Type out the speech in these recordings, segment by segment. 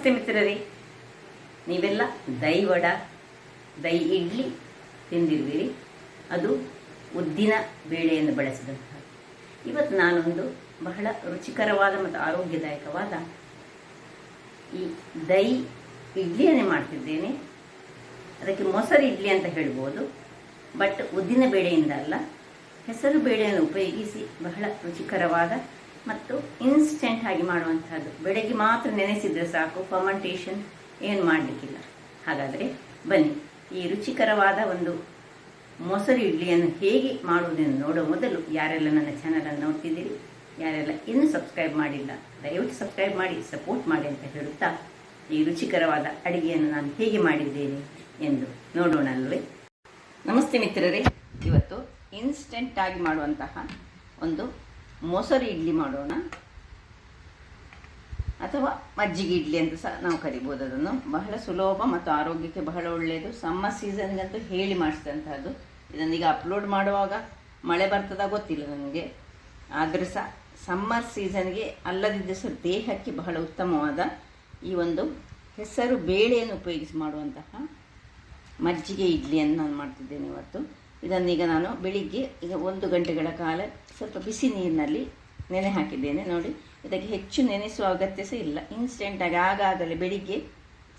ನಮಸ್ತೆ ಮಿತ್ರರೇ, ನೀವೆಲ್ಲ ದೈ ವಡ ದೈ ಇಡ್ಲಿ ತಿಂದಿರುವಿರಿ. ಅದು ಉದ್ದಿನ ಬೇಳೆಯನ್ನು ಬಳಸಿದಂತಹ. ಇವತ್ತು ನಾನೊಂದು ಬಹಳ ರುಚಿಕರವಾದ ಮತ್ತು ಆರೋಗ್ಯದಾಯಕವಾದ ಈ ದೈ ಇಡ್ಲಿಯನ್ನೇ ಮಾಡ್ತಿದ್ದೇನೆ. ಅದಕ್ಕೆ ಮೊಸರು ಇಡ್ಲಿ ಅಂತ ಹೇಳ್ಬೋದು, ಬಟ್ ಉದ್ದಿನ ಬೇಳೆಯಿಂದ ಅಲ್ಲ, ಹೆಸರು ಬೇಳೆಯನ್ನು ಉಪಯೋಗಿಸಿ ಬಹಳ ರುಚಿಕರವಾದ ಮತ್ತು ಇನ್ಸ್ಟೆಂಟ್ ಆಗಿ ಮಾಡುವಂಥದ್ದು. ಬೆಳಗ್ಗೆ ಮಾತ್ರ ನೆನೆಸಿದರೆ ಸಾಕು, ಫರ್ಮೆಂಟೇಷನ್ ಏನು ಮಾಡಲಿಕ್ಕಿಲ್ಲ. ಹಾಗಾದರೆ ಬನ್ನಿ, ಈ ರುಚಿಕರವಾದ ಒಂದು ಮೊಸರು ಇಡ್ಲಿಯನ್ನು ಹೇಗೆ ಮಾಡುವುದನ್ನು ನೋಡೋ ಮೊದಲು ಯಾರೆಲ್ಲ ನನ್ನ ಚಾನಲನ್ನು ನೋಡ್ತಿದ್ದೀರಿ, ಯಾರೆಲ್ಲ ಇನ್ನೂ ಸಬ್ಸ್ಕ್ರೈಬ್ ಮಾಡಿಲ್ಲ, ದಯವಿಟ್ಟು ಸಬ್ಸ್ಕ್ರೈಬ್ ಮಾಡಿ ಸಪೋರ್ಟ್ ಮಾಡಿ ಅಂತ ಹೇಳುತ್ತಾ ಈ ರುಚಿಕರವಾದ ಅಡುಗೆಯನ್ನು ನಾನು ಹೇಗೆ ಮಾಡಿದ್ದೇನೆ ಎಂದು ನೋಡೋಣ ಅಲ್ವೇ. ನಮಸ್ತೆ ಮಿತ್ರರೇ, ಇವತ್ತು ಇನ್ಸ್ಟೆಂಟ್ ಆಗಿ ಮಾಡುವಂತಹ ಒಂದು ಮೊಸರು ಇಡ್ಲಿ ಮಾಡೋಣ, ಅಥವಾ ಮಜ್ಜಿಗೆ ಇಡ್ಲಿ ಅಂತ ಸಹ ನಾವು ಕರಿಬೋದು. ಅದನ್ನು ಬಹಳ ಸುಲಭ ಮತ್ತು ಆರೋಗ್ಯಕ್ಕೆ ಬಹಳ ಒಳ್ಳೆಯದು. ಸಮ್ಮರ್ ಸೀಸನ್ಗಂತೂ ಹೇಳಿ ಮಾಡಿಸಿದಂಥದ್ದು. ಇದನ್ನೀಗ ಅಪ್ಲೋಡ್ ಮಾಡುವಾಗ ಮಳೆ ಬರ್ತದ ಗೊತ್ತಿಲ್ಲ ನನಗೆ, ಆದರೂ ಸಹ ಸಮ್ಮರ್ ಸೀಸನ್ಗೆ ಅಲ್ಲದಿದ್ದರೆ ಸಹ ದೇಹಕ್ಕೆ ಬಹಳ ಉತ್ತಮವಾದ ಈ ಒಂದು ಹೆಸರು ಬೇಳೆಯನ್ನು ಉಪಯೋಗಿಸಿ ಮಾಡುವಂತಹ ಮಜ್ಜಿಗೆ ಇಡ್ಲಿಯನ್ನು ನಾನು ಮಾಡ್ತಿದ್ದೇನೆ ಇವತ್ತು. ಇದನ್ನೀಗ ನಾನು ಬೆಳಿಗ್ಗೆ ಈಗ 1 ಗಂಟೆಗಳ ಕಾಲ ಸ್ವಲ್ಪ ಬಿಸಿ ನೀರಿನಲ್ಲಿ ನೆನೆ ಹಾಕಿದ್ದೇನೆ. ನೋಡಿ, ಇದಕ್ಕೆ ಹೆಚ್ಚು ನೆನೆಸುವ ಅಗತ್ಯ ಸಹ ಇಲ್ಲ. ಇನ್ಸ್ಟೆಂಟಾಗಿ ಆಗಾಗಲೇ ಬೆಳಿಗ್ಗೆ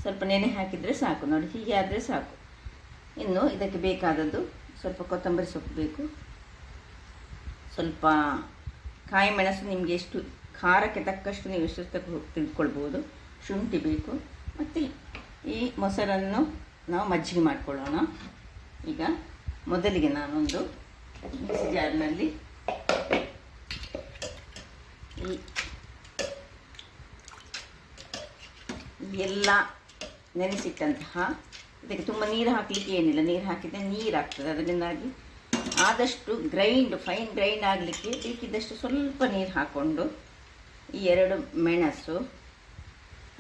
ಸ್ವಲ್ಪ ನೆನೆ ಹಾಕಿದರೆ ಸಾಕು. ನೋಡಿ, ಹೀಗೆ ಆದರೆ ಸಾಕು. ಇನ್ನು ಇದಕ್ಕೆ ಬೇಕಾದದ್ದು ಸ್ವಲ್ಪ ಕೊತ್ತಂಬರಿ ಸೊಪ್ಪು ಬೇಕು, ಸ್ವಲ್ಪ ಕಾಯಿ ಮೆಣಸು, ನಿಮಗೆ ಎಷ್ಟು ಖಾರಕ್ಕೆ ತಕ್ಕಷ್ಟು ನೀವು ಎಷ್ಟು ತೆಗೆದುಕೊಳ್ಬೋದು, ಶುಂಠಿ ಬೇಕು, ಮತ್ತು ಈ ಮೊಸರನ್ನು ನಾವು ಮಜ್ಜಿಗೆ ಮಾಡಿಕೊಳ್ಳೋಣ. ಈಗ ಮೊದಲಿಗೆ ನಾನೊಂದು ಮಿಕ್ಸಿ ಜಾರ್ನಲ್ಲಿ ಈ ಎಲ್ಲ ನೆನೆಸಿಟ್ಟಂತಹ, ಇದಕ್ಕೆ ತುಂಬ ನೀರು ಹಾಕಲಿಕ್ಕೆ ಏನಿಲ್ಲ, ನೀರು ಹಾಕಿದರೆ ನೀರಾಗ್ತದೆ. ಅದರಿಂದಾಗಿ ಆದಷ್ಟು ಫೈನ್ ಗ್ರೈಂಡ್ ಆಗಲಿಕ್ಕೆ ಬೇಕಿದ್ದಷ್ಟು ಸ್ವಲ್ಪ ನೀರು ಹಾಕ್ಕೊಂಡು ಈ 2 ಮೆಣಸು,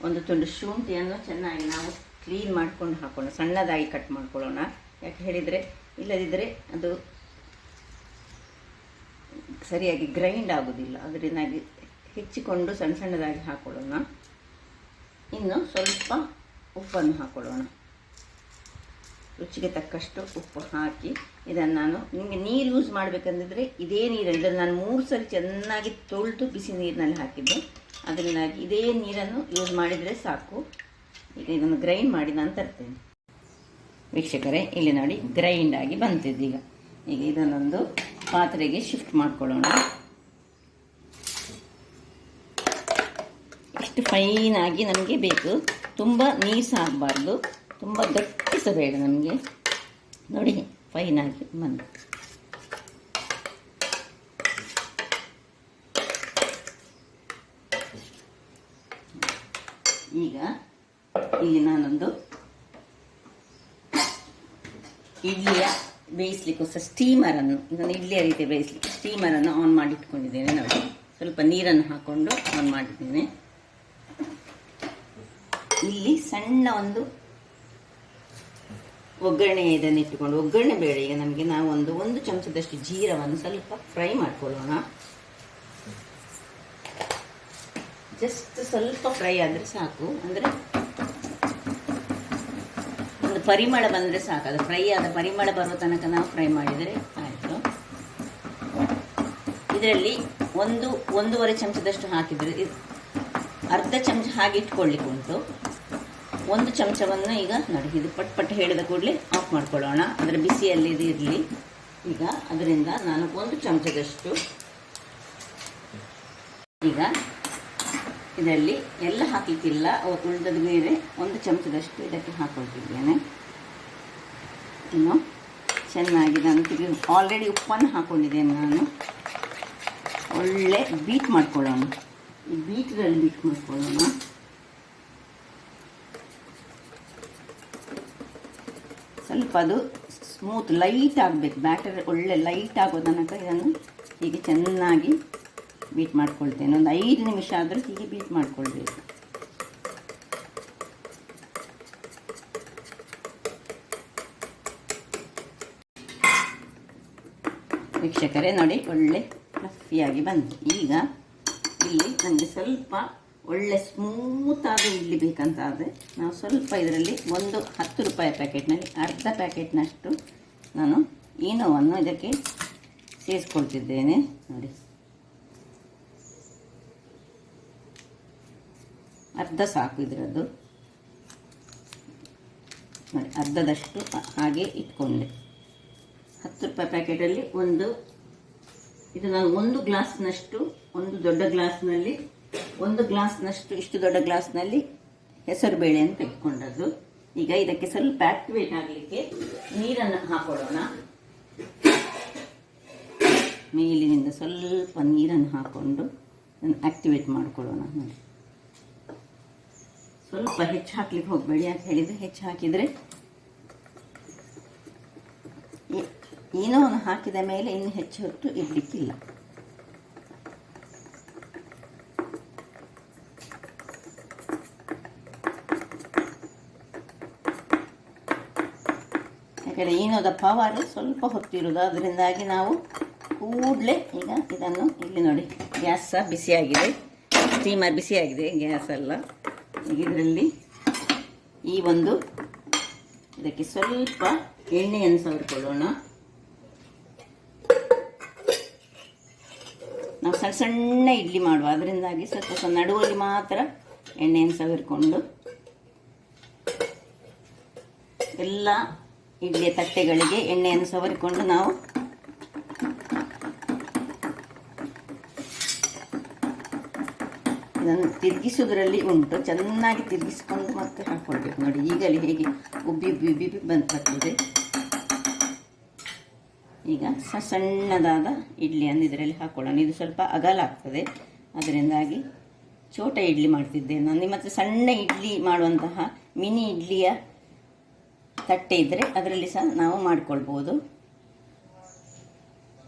1 ತುಂಡು ಶುಂಠಿಯನ್ನು ಚೆನ್ನಾಗಿ ನಾವು ಕ್ಲೀನ್ ಮಾಡ್ಕೊಂಡು ಹಾಕೋಣ, ಸಣ್ಣದಾಗಿ ಕಟ್ ಮಾಡ್ಕೊಳ್ಳೋಣ. ಯಾಕೆ ಹೇಳಿದರೆ ಇಲ್ಲದಿದ್ದರೆ ಅದು ಸರಿಯಾಗಿ ಗ್ರೈಂಡ್ ಆಗೋದಿಲ್ಲ. ಅದರಿಂದಾಗಿ ಹೆಚ್ಚಿಕೊಂಡು ಸಣ್ಣದಾಗಿ ಹಾಕೊಳ್ಳೋಣ. ಇನ್ನು ಸ್ವಲ್ಪ ಉಪ್ಪನ್ನು ಹಾಕೊಳ್ಳೋಣ, ರುಚಿಗೆ ತಕ್ಕಷ್ಟು ಉಪ್ಪು ಹಾಕಿ ಇದನ್ನು ನಾನು ನಿಮಗೆ ನೀರು ಯೂಸ್ ಮಾಡಬೇಕಂದಿದ್ರೆ ಇದೇ ನೀರನ್ನು, ಇದನ್ನು ನಾನು 3 ಸರಿ ಚೆನ್ನಾಗಿ ತೊಳೆದು ಬಿಸಿ ನೀರಿನಲ್ಲಿ ಹಾಕಿದ್ದೆ. ಅದರಿಂದಾಗಿ ಇದೇ ನೀರನ್ನು ಯೂಸ್ ಮಾಡಿದರೆ ಸಾಕು. ಈಗ ಇದನ್ನು ಗ್ರೈಂಡ್ ಮಾಡಿ ನಾನು ತರ್ತೇನೆ. ವೀಕ್ಷಕರೇ, ಇಲ್ಲಿ ನೋಡಿ ಗ್ರೈಂಡ್ ಆಗಿ ಬಂತಿದ್ದು. ಈಗ ಇದನ್ನೊಂದು ಪಾತ್ರೆಗೆ ಶಿಫ್ಟ್ ಮಾಡ್ಕೊಳ್ಳೋಣ. ಇಷ್ಟು ಫೈನಾಗಿ ನಮಗೆ ಬೇಕು, ತುಂಬ ನೀರು ಸಹ ಆಗಬಾರ್ದು, ತುಂಬ ಗಟ್ಟಿ ಸಹ ಬೇಡ ನಮಗೆ. ನೋಡಿ, ಫೈನಾಗಿ ಬಂದು ಈಗ ಇಲ್ಲಿ ನಾನೊಂದು ಇಡ್ಲಿಯ ಬೇಯಿಸ್ಲಿಕ್ಕೋಸ್ಕರ ಸ್ಟೀಮರನ್ನು, ಇದನ್ನು ಇಡ್ಲಿಯ ರೀತಿ ಬೇಯಿಸ್ಲಿಕ್ಕೆ ಸ್ಟೀಮರನ್ನು ಆನ್ ಮಾಡಿ ಇಟ್ಕೊಂಡಿದ್ದೇನೆ. ನೋಡಿ, ಸ್ವಲ್ಪ ನೀರನ್ನು ಹಾಕ್ಕೊಂಡು ಆನ್ ಮಾಡಿದ್ದೇನೆ. ಇಲ್ಲಿ ಸಣ್ಣ ಒಂದು ಒಗ್ಗರಣೆ ಇದನ್ನು ಇಟ್ಟುಕೊಂಡು, ಒಗ್ಗರಣೆ ಬೇಡ ಈಗ ನಮಗೆ, ನಾವು ಒಂದು ಚಮಚದಷ್ಟು ಜೀರವನ್ನು ಸ್ವಲ್ಪ ಫ್ರೈ ಮಾಡ್ಕೊಳ್ಳೋಣ. ಜಸ್ಟ್ ಸ್ವಲ್ಪ ಫ್ರೈ ಆದರೆ ಸಾಕು, ಅಂದರೆ ಒಂದು ಪರಿಮಳ ಬಂದರೆ ಸಾಕು. ಅದು ಫ್ರೈ ಆದ ಪರಿಮಳ ಬರೋ ತನಕ ನಾವು ಫ್ರೈ ಮಾಡಿದರೆ ಆಯಿತು. ಇದರಲ್ಲಿ 1.5 ಚಮಚದಷ್ಟು ಹಾಕಿದರೆ, ಅರ್ಧ ಚಮಚ ಹಾಗೆ ಇಟ್ಕೊಳ್ಳಿಕ್ಕೆ ಉಂಟು. 1 ಚಮಚವನ್ನು ಈಗ ನೋಡಿ, ಇದು ಪಟ್ ಹೇಳಿದ ಕೂಡಲೇ ಆಫ್ ಮಾಡ್ಕೊಳ್ಳೋಣ, ಅದರ ಬಿಸಿಯಲ್ಲಿ ಇದು ಇರಲಿ. ಈಗ ಅದರಿಂದ ನಾನು 1 ಚಮಚದಷ್ಟು, ಈಗ ಇದರಲ್ಲಿ ಎಲ್ಲ ಹಾಕಲಿಕ್ಕಿಲ್ಲ, ಉಳಿದದ ಬೇರೆ 1 ಚಮಚದಷ್ಟು ಇದಕ್ಕೆ ಹಾಕ್ಕೊಳ್ತಿದ್ದೇನೆ. ಇನ್ನು ಚೆನ್ನಾಗಿ ನಾನು ಆಲ್ರೆಡಿ ಉಪ್ಪನ್ನು ಹಾಕ್ಕೊಂಡಿದ್ದೇನೆ. ನಾನು ಒಳ್ಳೆ ಬೀಟ್ ಮಾಡ್ಕೊಳ್ಳೋಣ, ಈ ಬೀಟ್ರಲ್ಲಿ ಬೀಟ್ ಮಾಡ್ಕೊಳ್ಳೋಣ. ಸ್ವಲ್ಪ ಅದು ಸ್ಮೂತ್ ಲೈಟ್ ಆಗಬೇಕು, ಬ್ಯಾಟರ್ ಒಳ್ಳೆ ಲೈಟ್ ಆಗೋ ತನಕ ಇದನ್ನು ಹೀಗೆ ಚೆನ್ನಾಗಿ ಬೀಟ್ ಮಾಡ್ಕೊಳ್ತೇನೆ. ಒಂದು 5 ನಿಮಿಷ ಆದರೂ ಹೀಗೆ ಬೀಟ್ ಮಾಡ್ಕೊಳ್ಬೇಕು. ವೀಕ್ಷಕರೇ ನೋಡಿ, ಒಳ್ಳೆ ಫ್ಲಫಿಯಾಗಿ ಬಂತು. ಈಗ ಇಲ್ಲಿ ನನಗೆ ಸ್ವಲ್ಪ ಒಳ್ಳೆ ಸ್ಮೂತಾದ ಇಡ್ಲಿ ಬೇಕಂತಾದರೆ ನಾವು ಸ್ವಲ್ಪ ಇದರಲ್ಲಿ ಒಂದು 10 ರೂಪಾಯಿ ಪ್ಯಾಕೆಟ್ನಲ್ಲಿ ಅರ್ಧ ಪ್ಯಾಕೆಟ್ನಷ್ಟು ನಾನು ಈನೋವನ್ನು ಇದಕ್ಕೆ ಸೇರಿಸ್ಕೊಳ್ತಿದ್ದೇನೆ. ನೋಡಿ, ಅರ್ಧ ಸಾಕು ಇದರದ್ದು. ನೋಡಿ, ಅರ್ಧದಷ್ಟು ಹಾಗೆ ಇಟ್ಕೊಂಡೆ. 10 ರೂಪಾಯಿ ಪ್ಯಾಕೆಟಲ್ಲಿ ಇದು ನಾನು ಒಂದು ಗ್ಲಾಸ್ನಷ್ಟು, ಒಂದು ದೊಡ್ಡ ಗ್ಲಾಸ್ನಲ್ಲಿ ಒಂದು ಗ್ಲಾಸ್ನಷ್ಟು, ಇಷ್ಟು ದೊಡ್ಡ ಗ್ಲಾಸ್ನಲ್ಲಿ ಹೆಸರು ಬೇಳೆಯನ್ನು ತೆಗೆದುಕೊಂಡದ್ದು. ಈಗ ಇದಕ್ಕೆ ಸ್ವಲ್ಪ ಆಕ್ಟಿವೇಟ್ ಆಗಲಿಕ್ಕೆ ನೀರನ್ನು ಹಾಕೊಳ್ಳೋಣ. ಮೇಲಿನಿಂದ ಸ್ವಲ್ಪ ನೀರನ್ನು ಹಾಕ್ಕೊಂಡು ಆಕ್ಟಿವೇಟ್ ಮಾಡಿಕೊಳ್ಳೋಣ. ನೋಡಿ, ಸ್ವಲ್ಪ ಹೆಚ್ಚು ಹಾಕ್ಲಿಕ್ಕೆ ಹೋಗಬೇಡಿ. ಯಾಕೆ ಹೇಳಿದರೆ ಹೆಚ್ಚು ಹಾಕಿದರೆ ಏನೋವನ್ನು ಹಾಕಿದ ಮೇಲೆ ಇನ್ನು ಹೆಚ್ಚು ಹೊತ್ತು ಇಡಲಿಕ್ಕಿಲ್ಲ. ಯಾಕಂದರೆ ಏನೋದ ಪವರ್ ಸ್ವಲ್ಪ ಹೊತ್ತಿರೋದು, ಅದರಿಂದಾಗಿ ನಾವು ಕೂಡಲೇ ಈಗ ಇದನ್ನು ಇಲ್ಲಿ ನೋಡಿ, ಗ್ಯಾಸ್ ಸಹ ಬಿಸಿಯಾಗಿದೆ, ಸ್ಟೀಮರ್ ಬಿಸಿಯಾಗಿದೆ, ಗ್ಯಾಸ್ ಅಲ್ಲ. ಈಗ ಇದರಲ್ಲಿ ಇದಕ್ಕೆ ಸ್ವಲ್ಪ ಎಣ್ಣೆಯನ್ನು ಸವರಿಕೊಳ್ಳೋಣ. ನಾವು ಸಣ್ಣ ಸಣ್ಣ ಇಡ್ಲಿ ಮಾಡುವ, ಅದರಿಂದಾಗಿ ಸ್ವಲ್ಪ ನಡುವಲ್ಲಿ ಮಾತ್ರ ಎಣ್ಣೆಯನ್ನು ಸವರಿಕೊಂಡು ಎಲ್ಲ ಇಡ್ಲಿಯ ತಟ್ಟೆಗಳಿಗೆ ಎಣ್ಣೆಯನ್ನು ಸವರಿಕೊಂಡು ನಾವು ಇದನ್ನು ತಿರುಗಿಸೋದ್ರಲ್ಲಿ ಉಂಟು. ಚೆನ್ನಾಗಿ ತಿರುಗಿಸ್ಕೊಂಡು ಮತ್ತೆ ಹಾಕ್ಕೊಳ್ಬೇಕು. ನೋಡಿ, ಈಗಲೇ ಹೇಗೆ ಉಬ್ಬಿ ಉಬ್ಬಿ ಉಬ್ಬಿ ಉಬ್ಬಿ ಬರ್ತದೆ. ಈಗ ಸಣ್ಣದಾದ ಇಡ್ಲಿಯನ್ನು ಇದರಲ್ಲಿ ಹಾಕ್ಕೊಳ್ಳೋಣ. ಇದು ಸ್ವಲ್ಪ ಅಗಲ ಆಗ್ತದೆ, ಅದರಿಂದಾಗಿ ಚೋಟ ಇಡ್ಲಿ ಮಾಡ್ತಿದ್ದೇನೆ ನಾನು. ನಿಮ್ಮ ಹತ್ರ ಸಣ್ಣ ಇಡ್ಲಿ ಮಾಡುವಂತಹ ಮಿನಿ ಇಡ್ಲಿಯ ತಟ್ಟೆ ಇದ್ದರೆ ಅದರಲ್ಲಿ ಸಹ ನಾವು ಮಾಡಿಕೊಳ್ಬೋದು.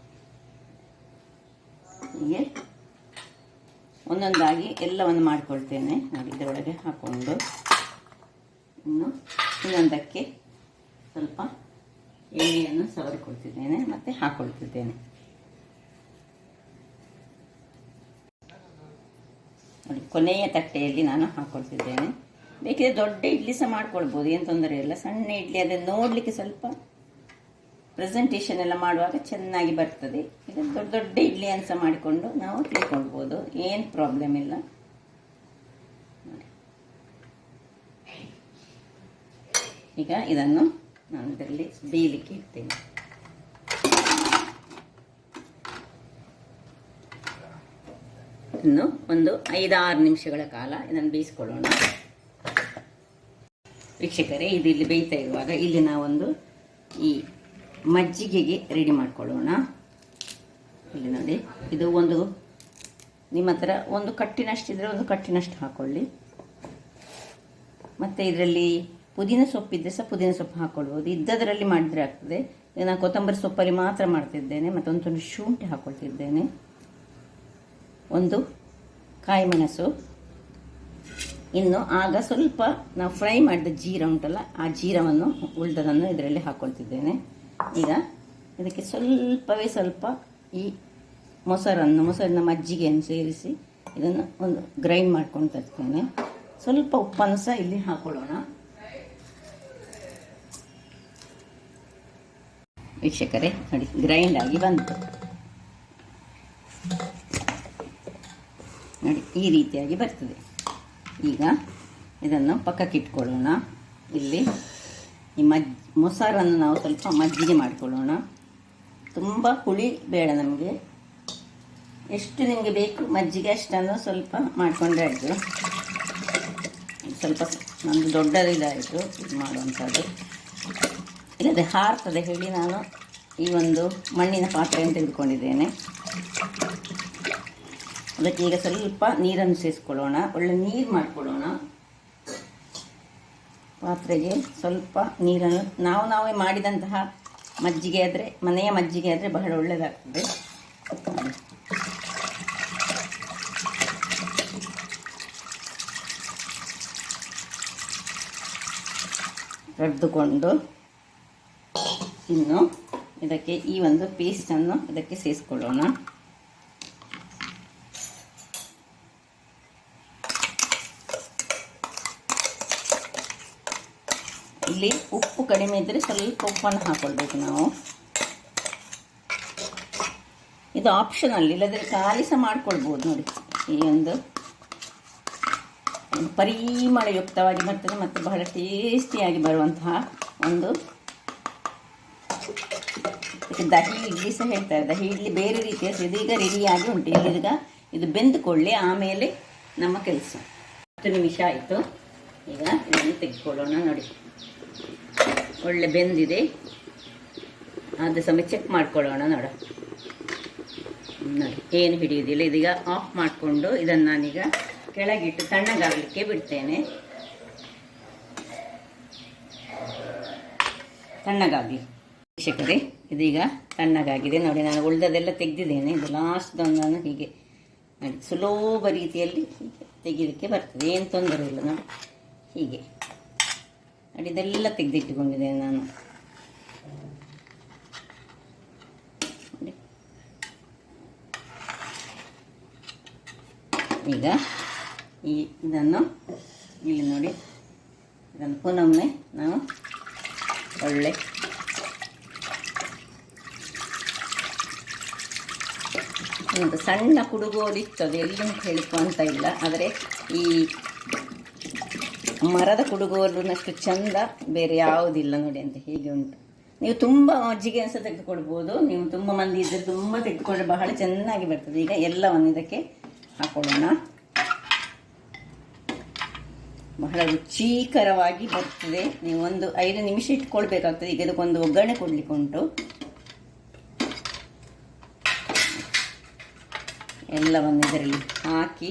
ಹೀಗೆ ಒಂದೊಂದಾಗಿ ಎಲ್ಲವನ್ನು ಮಾಡಿಕೊಳ್ತೇನೆ. ನೋಡಿ, ಇದರೊಳಗೆ ಹಾಕ್ಕೊಂಡು ಇನ್ನೊಂದಕ್ಕೆ ಸ್ವಲ್ಪ ಎಣ್ಣೆಯನ್ನು ಸವರಿಕೊಳ್ತಿದ್ದೇನೆ ಮತ್ತು ಹಾಕ್ಕೊಳ್ತಿದ್ದೇನೆ. ನೋಡಿ, ಕೊನೆಯ ತಟ್ಟೆಯಲ್ಲಿ ನಾನು ಹಾಕ್ಕೊಳ್ತಿದ್ದೇನೆ. ಬೇಕಿದ್ರೆ ದೊಡ್ಡ ಇಡ್ಲಿ ಸಹ ಮಾಡ್ಕೊಳ್ಬೋದು, ಏನು ತೊಂದರೆ ಇಲ್ಲ. ಸಣ್ಣ ಇಡ್ಲಿ ಅದನ್ನು ನೋಡಲಿಕ್ಕೆ ಸ್ವಲ್ಪ ಪ್ರೆಸೆಂಟೇಷನ್ ಎಲ್ಲ ಮಾಡುವಾಗ ಚೆನ್ನಾಗಿ ಬರ್ತದೆ. ಈಗ ದೊಡ್ಡ ದೊಡ್ಡ ಇಡ್ಲಿಯನ್ನು ಸಹ ಮಾಡಿಕೊಂಡು ನಾವು ತಿಳ್ಕೊಳ್ಬೋದು, ಏನು ಪ್ರಾಬ್ಲಮ್ ಇಲ್ಲ. ಈಗ ಇದನ್ನು ನಾನು ಇದರಲ್ಲಿ ಬೇಯಲಿಕ್ಕೆ ಇಡ್ತೇನೆ. ಇನ್ನು ಒಂದು 5-6 ನಿಮಿಷಗಳ ಕಾಲ ಇದನ್ನು ಬೇಯಿಸ್ಕೊಳ್ಳೋಣ. ವೀಕ್ಷಕರೇ, ಇದು ಇಲ್ಲಿ ಬೇಯ್ತಾ ಇರುವಾಗ ಇಲ್ಲಿ ನಾವೊಂದು ಈ ಮಜ್ಜಿಗೆಗೆ ರೆಡಿ ಮಾಡ್ಕೊಳ್ಳೋಣ. ಇಲ್ಲಿ ನೋಡಿ, ಇದು ನಿಮ್ಮ ಹತ್ರ ಒಂದು ಕಟ್ಟಿನಷ್ಟಿದ್ರೆ ಒಂದು ಕಟ್ಟಿನಷ್ಟು ಹಾಕ್ಕೊಳ್ಳಿ. ಮತ್ತು ಇದರಲ್ಲಿ ಪುದೀನ ಸೊಪ್ಪಿದ್ದರೆ ಸಹ ಪುದೀನ ಸೊಪ್ಪು ಹಾಕ್ಕೊಳ್ಬೋದು, ಇದ್ದದರಲ್ಲಿ ಮಾಡಿದರೆ ಆಗ್ತದೆ. ಈಗ ನಾನು ಕೊತ್ತಂಬರಿ ಸೊಪ್ಪಲ್ಲಿ ಮಾತ್ರ ಮಾಡ್ತಿದ್ದೇನೆ. ಮತ್ತು ಒಂದು ಶುಂಠಿ ಹಾಕ್ಕೊಳ್ತಿದ್ದೇನೆ, ಒಂದು ಕಾಯಿ ಮೆಣಸು, ಇನ್ನು ಆಗ ಸ್ವಲ್ಪ ನಾವು ಫ್ರೈ ಮಾಡಿದ ಜೀರ ಉಂಟಲ್ಲ, ಆ ಜೀರವನ್ನು ಉಳಿದದನ್ನು ಇದರಲ್ಲಿ ಹಾಕ್ಕೊಳ್ತಿದ್ದೇನೆ. ಈಗ ಇದಕ್ಕೆ ಸ್ವಲ್ಪ ಈ ಮೊಸರಿನ ಮಜ್ಜಿಗೆಯನ್ನು ಸೇರಿಸಿ ಇದನ್ನು ಒಂದು ಗ್ರೈಂಡ್ ಮಾಡ್ಕೊಂಡು ತರ್ತೇನೆ. ಸ್ವಲ್ಪ ಉಪ್ಪನ್ನು ಸಹ ಇಲ್ಲಿ ಹಾಕ್ಕೊಳ್ಳೋಣ. ವೀಕ್ಷಕರೇ, ನೋಡಿ, ಗ್ರೈಂಡ್ ಆಗಿ ಬಂತು. ನೋಡಿ, ಈ ರೀತಿಯಾಗಿ ಬರ್ತದೆ. ಈಗ ಇದನ್ನು ಪಕ್ಕಕ್ಕೆ ಇಟ್ಕೊಳ್ಳೋಣ. ಇಲ್ಲಿ ಈ ಮೊಸರನ್ನು ನಾವು ಸ್ವಲ್ಪ ಮಜ್ಜಿಗೆ ಮಾಡಿಕೊಳ್ಳೋಣ. ತುಂಬ ಹುಳಿ ಬೇಡ ನಮಗೆ, ಎಷ್ಟು ನಿಮಗೆ ಬೇಕು ಮಜ್ಜಿಗೆ ಅಷ್ಟನ್ನು ಸ್ವಲ್ಪ ಮಾಡಿಕೊಂಡ್ರೆ ಆಯಿತು. ಸ್ವಲ್ಪ ನಮ್ಮದು ದೊಡ್ಡದಿದಾಯಿತು ಇದು ಮಾಡುವಂಥದ್ದು, ಇಲ್ಲದೆ ಹಾರ್ತದೆ ಹೇಳಿ ನಾನು ಈ ಒಂದು ಮಣ್ಣಿನ ಪಾತ್ರೆಯನ್ನು ತೆಗೆದುಕೊಂಡಿದ್ದೇನೆ. ಅದಕ್ಕೆ ಈಗ ಸ್ವಲ್ಪ ನೀರನ್ನು ಸೇರಿಸ್ಕೊಳ್ಳೋಣ. ಒಳ್ಳೆ ನೀರು ಮಾಡಿಕೊಳ್ಳೋಣ. ಪಾತ್ರೆಗೆ ಸ್ವಲ್ಪ ನೀರನ್ನು ನಾವೇ ಮಾಡಿದಂತಹ ಮಜ್ಜಿಗೆ ಆದರೆ, ಮನೆಯ ಮಜ್ಜಿಗೆ ಆದರೆ ಬಹಳ ಒಳ್ಳೆಯದಾಗ್ತದೆ. ಕರೆದುಕೊಂಡು ಇನ್ನು ಇದಕ್ಕೆ ಈ ಒಂದು ಪೇಸ್ಟನ್ನು ಇದಕ್ಕೆ ಸೇರಿಸ್ಕೊಳ್ಳೋಣ. ಇಲ್ಲಿ ಉಪ್ಪು ಕಡಿಮೆ ಇದ್ದರೆ ಸ್ವಲ್ಪ ಉಪ್ಪನ್ನು ಹಾಕ್ಕೊಳ್ಬೇಕು ನಾವು. ಇದು ಆಪ್ಷನಲ್, ಇಲ್ಲದ್ರೆ ಖಾಲಿ ಸಹ ಮಾಡ್ಕೊಳ್ಬೋದು ನೋಡಿ. ಈ ಒಂದು ಪರಿಮಳಯುಕ್ತವಾಗಿ ಬರ್ತದೆ ಮತ್ತು ಬಹಳ ಟೇಸ್ಟಿಯಾಗಿ ಬರುವಂತಹ ಒಂದು ದಹಿ ಇಡ್ಲಿ ಸಹ ಹೇಳ್ತಾರೆ. ದಹಿ ಇಡ್ಲಿ ಬೇರೆ ರೀತಿಯ, ಇದೀಗ ರೆಡಿಯಾಗಿ ಉಂಟು. ಇಲ್ಲಿಗ ಇದು ಬೆಂದುಕೊಳ್ಳಿ, ಆಮೇಲೆ ನಮ್ಮ ಕೆಲಸ. 10 ನಿಮಿಷ ಆಯಿತು. ಈಗ ಇದನ್ನು ತೆಗೆದುಕೊಳ್ಳೋಣ. ನೋಡಿ, ಒಳ್ಳೆ ಬೆಂದಿದೆ. ಅದು ಸಮಯ ಚೆಕ್ ಮಾಡ್ಕೊಳ್ಳೋಣ. ನೋಡಿ ಏನು ಹಿಡಿಯೋದಿಲ್ಲ. ಇದೀಗ ಆಫ್ ಮಾಡಿಕೊಂಡು ಇದನ್ನು ನಾನೀಗ ಕೆಳಗಿಟ್ಟು ತಣ್ಣಗಾಗಲಿಕ್ಕೆ ಬಿಡ್ತೇನೆ. ತಣ್ಣಗಾಗಲಿ ವೀಕ್ಷಕರೇ. ಇದೀಗ ತಣ್ಣಗಾಗಿದೆ ನೋಡಿ. ನಾನು ಉಳಿದದೆಲ್ಲ ತೆಗೆದಿದ್ದೇನೆ. ಇದು ಲಾಸ್ಟ್ದೊಂದು ನಾನು ಹೀಗೆ ನೋಡಿ ಸುಲಭ ರೀತಿಯಲ್ಲಿ ತೆಗೀಲಿಕ್ಕೆ ಬರ್ತದೆ, ಏನು ತೊಂದರೆ ಇಲ್ಲ ನೋಡಿ. ಹೀಗೆ ನೋಡಿ, ಇದೆಲ್ಲ ತೆಗೆದಿಟ್ಟುಕೊಂಡಿದ್ದೇನೆ ನಾನು. ಈಗ ಇದನ್ನು ಇಲ್ಲಿ ನೋಡಿ, ಇದನ್ನು ಪುನೊಮ್ಮೆ ನಾವು ಒಳ್ಳೆ ಒಂದು ಸಣ್ಣ ಕುಡುಗೋಲಿತ್ತು, ಅದು ಎಲ್ಲಿಂದ ಹೇಳಿಕೊ ಅಂತ ಇಲ್ಲ. ಆದರೆ ಈ ಮರದ ಕುಡುಗೋಲಿನಷ್ಟು ಚಂದ ಬೇರೆ ಯಾವುದಿಲ್ಲ ನೋಡಿ ಅಂತ. ಹೀಗೆ ಉಂಟು. ನೀವು ತುಂಬ ಮಜ್ಜಿಗೆ ಸಹ ತೆಗೆದುಕೊಳ್ಬೋದು. ನೀವು ತುಂಬ ಮಂದಿ ಇದ್ದರೆ ತುಂಬ ತೆಗೆದುಕೊಂಡ್ರೆ ಬಹಳ ಚೆನ್ನಾಗಿ ಬರ್ತದೆ. ಈಗ ಎಲ್ಲವನ್ನು ಇದಕ್ಕೆ ಹಾಕೊಳ್ಳೋಣ. ಬಹಳ ರುಚಿಕರವಾಗಿ ಬರ್ತದೆ. ನೀವು ಒಂದು 5 ನಿಮಿಷ ಇಟ್ಕೊಳ್ಬೇಕಾಗ್ತದೆ. ಈಗ ಇದಕ್ಕೊಂದು ಒಗ್ಗರಣೆ ಕೊಡಲಿಕ್ಕೆ ಉಂಟು. ಎಲ್ಲವನ್ನು ಇದರಲ್ಲಿ ಹಾಕಿ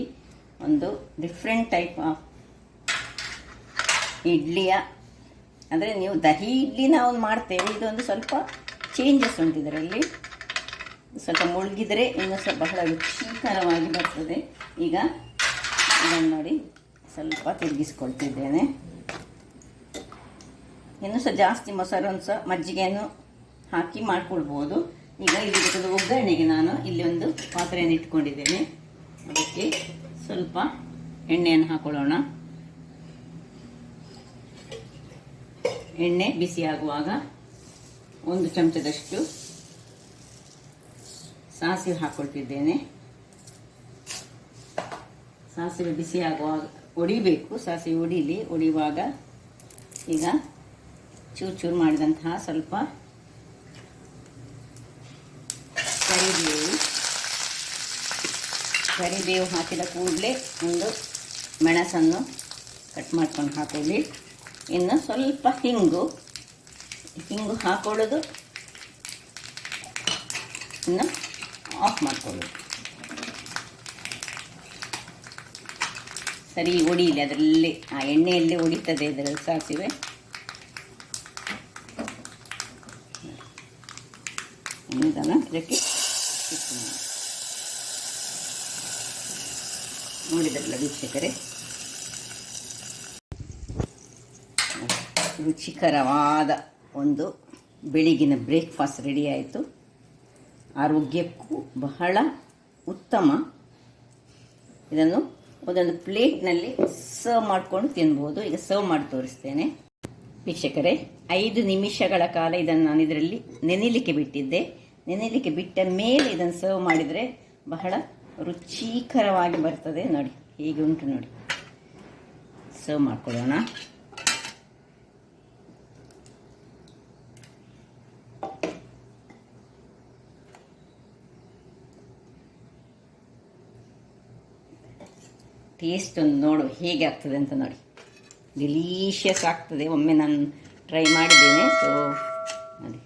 ಒಂದು ಡಿಫ್ರೆಂಟ್ ಟೈಪ್ ಆಫ್ ಇಡ್ಲಿಯ, ಅಂದರೆ ನೀವು ದಹಿ ಇಡ್ಲಿ ನಾವು ಮಾಡ್ತೇವೆ, ಇದೊಂದು ಸ್ವಲ್ಪ ಚೇಂಜಸ್ ಉಂಟು ಇದರಲ್ಲಿ. ಸ್ವಲ್ಪ ಮುಳುಗಿದರೆ ಇನ್ನೂ ಸಹ ಬಹಳ ರುಚಿಕರವಾಗಿ ಬರ್ತದೆ. ಈಗ ಇದನ್ನು ನೋಡಿ ಸ್ವಲ್ಪ ತಿರುಗಿಸ್ಕೊಳ್ತಿದ್ದೇನೆ. ಇನ್ನೂ ಸಹ ಜಾಸ್ತಿ ಮೊಸರನ್ನು ಸಹ ಮಜ್ಜಿಗೆಯನ್ನು ಹಾಕಿ ಮಾಡ್ಕೊಳ್ಬೋದು. ಈಗ ಇದಕ್ಕೆ ಒಗ್ಗರಣೆಗೆ ನಾನು ಇಲ್ಲಿ ಒಂದು ಪಾತ್ರೆಯನ್ನು ಇಟ್ಕೊಂಡಿದ್ದೇನೆ. ಅದಕ್ಕೆ ಸ್ವಲ್ಪ ಎಣ್ಣೆಯನ್ನು ಹಾಕೊಳ್ಳೋಣ. ಎಣ್ಣೆ ಬಿಸಿ ಆಗುವಾಗ 1 ಚಮಚದಷ್ಟು ಸಾಸಿವೆ ಹಾಕ್ಕೊಳ್ತಿದ್ದೇನೆ. ಸಾಸಿವೆ ಬಿಸಿ ಆಗುವಾಗ ಒಡಿಬೇಕು, ಸಾಸಿವೆ ಒಡಿಯುವಾಗ ಈಗ ಚೂರು ಚೂರು ಮಾಡಿದಂತಹ ಸ್ವಲ್ಪ ಕರಿಬೇವು ಹಾಕಿದ ಕೂಡಲೇ ಒಂದು ಮೆಣಸನ್ನು ಕಟ್ ಮಾಡ್ಕೊಂಡು ಹಾಕೊಳ್ಳಿ. ಇನ್ನು ಸ್ವಲ್ಪ ಹಿಂಗು ಹಾಕೊಳ್ಳೋದು, ಇನ್ನು ಆಫ್ ಮಾಡ್ಕೊಳ್ಳೋದು. ಸರಿ ಒಡಿಲಿ, ಅದರಲ್ಲಿ ಆ ಎಣ್ಣೆಯಲ್ಲೇ ಒಡಿತದೆ ಇದರಲ್ಲಿ ಸಾಸಿವೆ. ಇದನ್ನು ಇದಕ್ಕೆ ನೋಡಿದ್ರಲ್ಲ ವೀಕ್ಷಕರೇ, ರುಚಿಕರವಾದ ಒಂದು ಬೆಳಿಗಿನ ಬ್ರೇಕ್ಫಾಸ್ಟ್ ರೆಡಿ ಆಯಿತು. ಆರೋಗ್ಯಕ್ಕೂ ಬಹಳ ಉತ್ತಮ. ಇದನ್ನು ಒಂದೊಂದು ಪ್ಲೇಟ್ನಲ್ಲಿ ಸರ್ವ್ ಮಾಡಿಕೊಂಡು ತಿನ್ಬೋದು. ಈಗ ಸರ್ವ್ ಮಾಡಿ ತೋರಿಸ್ತೇನೆ ವೀಕ್ಷಕರೇ. 5 ನಿಮಿಷಗಳ ಕಾಲ ಇದನ್ನು ನಾನು ಇದರಲ್ಲಿ ನೆನೆಯಲಿಕ್ಕೆ ಬಿಟ್ಟಿದ್ದೆ. ನೆನೆಯಲಿಕ್ಕೆ ಬಿಟ್ಟ ಮೇಲೆ ಇದನ್ನು ಸರ್ವ್ ಮಾಡಿದರೆ ಬಹಳ ರುಚಿಕರವಾಗಿ ಬರ್ತದೆ. ನೋಡಿ ಹೀಗೆ ಉಂಟು ನೋಡಿ. ಸರ್ವ್ ಮಾಡ್ಕೊಳ್ಳೋಣ. ಟೇಸ್ಟ್ ಒಂದು ನೋಡು ಹೇಗೆ ಆಗ್ತದೆ ಅಂತ ನೋಡಿ. ಡಿಲೀಷಿಯಸ್ ಆಗ್ತದೆ. ಒಮ್ಮೆ ನಾನು ಟ್ರೈ ಮಾಡಿದ್ದೇನೆ. ಸೊ ನೋಡಿ,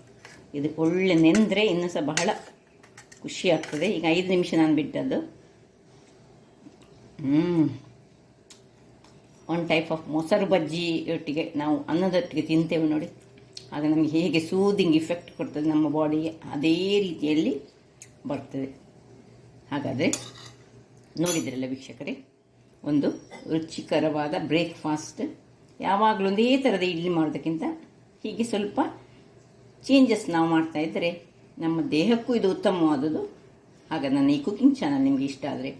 ಇದಕ್ಕೆ ಒಳ್ಳೆ ನೆಂದರೆ ಇನ್ನೂ ಸಹ ಬಹಳ ಖುಷಿ ಆಗ್ತದೆ. ಈಗ 5 ನಿಮಿಷ ನಾನು ಬಿಟ್ಟದ್ದು. ಒನ್ ಟೈಪ್ ಆಫ್ ಮೊಸರು ಬಜ್ಜಿ ಒಟ್ಟಿಗೆ ನಾವು ಅನ್ನದೊಟ್ಟಿಗೆ ತಿಂತೇವೆ ನೋಡಿ, ಆಗ ನಮಗೆ ಹೇಗೆ ಸೂದಿಂಗ್ ಇಫೆಕ್ಟ್ ಕೊಡ್ತದೆ ನಮ್ಮ ಬಾಡಿಗೆ, ಅದೇ ರೀತಿಯಲ್ಲಿ ಬರ್ತದೆ. ಹಾಗಾದರೆ ನೋಡಿದ್ರಲ್ಲ ವೀಕ್ಷಕರೇ, ಒಂದು ರುಚಿಕರವಾದ ಬ್ರೇಕ್ಫಾಸ್ಟ್. ಯಾವಾಗಲೂ ಒಂದೇ ಥರದ ಇಡ್ಲಿ ಮಾಡೋದಕ್ಕಿಂತ ಹೀಗೆ ಸ್ವಲ್ಪ ಚೇಂಜಸ್ ನಾವು ಮಾಡ್ತಾಯಿದ್ದರೆ ನಮ್ಮ ದೇಹಕ್ಕೂ ಇದು ಉತ್ತಮವಾದದ್ದು. ಆಗ ನನ್ನ ಈ ಕುಕಿಂಗ್ ಚಾನಲ್ ನಿಮಗೆ ಇಷ್ಟ ಆದರೆ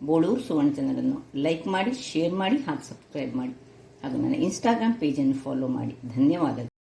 ಬೋಳೂರು ಸುವರ್ಣ ಚಾನಲನ್ನು ಲೈಕ್ ಮಾಡಿ, ಶೇರ್ ಮಾಡಿ ಹಾಗೂ ಸಬ್ಸ್ಕ್ರೈಬ್ ಮಾಡಿ. ಹಾಗೂ ನನ್ನ ಇನ್ಸ್ಟಾಗ್ರಾಮ್ ಪೇಜನ್ನು ಫಾಲೋ ಮಾಡಿ. ಧನ್ಯವಾದಗಳು.